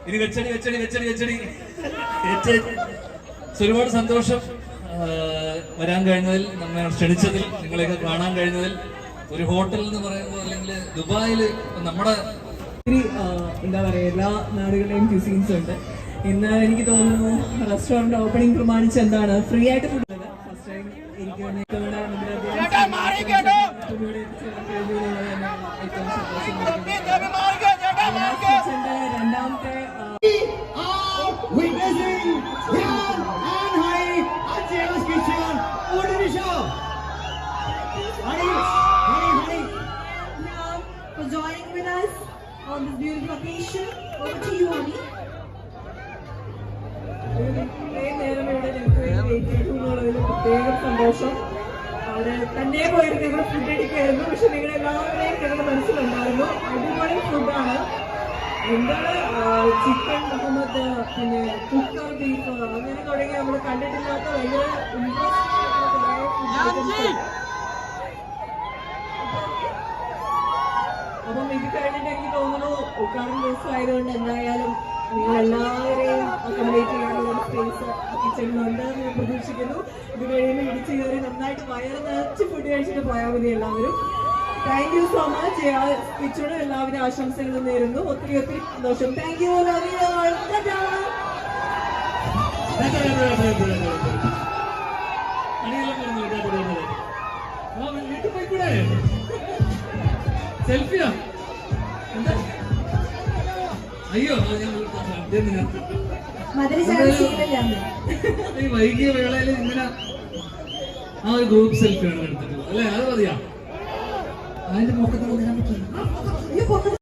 ഇനി വെച്ചടി ഒരുപാട് സന്തോഷം വരാൻ കഴിഞ്ഞതിൽ, നമ്മെ ക്ഷണിച്ചതിൽ, നിങ്ങളെയൊക്കെ കാണാൻ കഴിഞ്ഞതിൽ. ഒരു ഹോട്ടൽ എന്ന് പറയുമ്പോൾ അല്ലെങ്കിൽ ദുബായിൽ നമ്മുടെ എന്താ പറയുക എല്ലാ നാടുകളുടെയും ക്യൂസീൻസ് ഉണ്ട്. ഇന്ന് എനിക്ക് തോന്നുന്നു റെസ്റ്റോറൻറ്റ് ഓപ്പണിംഗ് പ്രമാണിച്ച് എന്താണ് ഫ്രീ ആയിട്ട് ഫുഡ് ഫസ്റ്റ് ടൈം എനിക്ക് രണ്ടാമത്തെ for joining with us on this beautiful occasion. Over to you, Ani. പ്രത്യേക സന്തോഷം. അവിടെ തന്നെ പോയിട്ട് ഞങ്ങൾ ഫുഡ് അടിക്കായിരുന്നു. പക്ഷെ നിങ്ങളെല്ലാവരെയും ഞങ്ങളുടെ മനസ്സിലുണ്ടായിരുന്നു. അടിപൊളി ഫുഡാണ്. എന്താണ് ചിക്കൻ മുഹമ്മദ്, പിന്നെ കുക്കർ ബീഫ്, അങ്ങനെ തുടങ്ങി നമ്മൾ കണ്ടിട്ടില്ലാത്ത വലിയ അപ്പം ഇത് കഴിഞ്ഞിട്ട് എനിക്ക് തോന്നുന്നു ഉദ്ഘാടന ദിവസം ആയതുകൊണ്ട് എന്തായാലും നിങ്ങൾ എല്ലാവരെയും അക്കോമഡേറ്റ് ചെയ്യാനുള്ള ഒരു സ്പേസ് കിച്ചണിലുണ്ട് ഞാൻ പ്രതീക്ഷിക്കുന്നു. ഇത് കഴിയുമ്പോൾ ഇടിച്ചു കയറി നന്നായിട്ട് വയറ് നിറച്ച് ഫുഡ് കഴിച്ചിട്ട് പോയാൽ മതി എല്ലാവരും. Thank you so much. കിച്ചണും എല്ലാവരും ആശംസകളും നേരുന്നു. ഒത്തിരി സന്തോഷം. Thank you. സെൽഫിയോ? അയ്യോ, ഈ വൈകിയ വേളയിൽ ഇങ്ങനെ ആ ഒരു ഗ്രൂപ്പ് സെൽഫിയാണ് എടുത്തിട്ടുള്ളത് അല്ലേ? അത് മതിയാ. അതിന്റെ പൊക്കത്തിൽ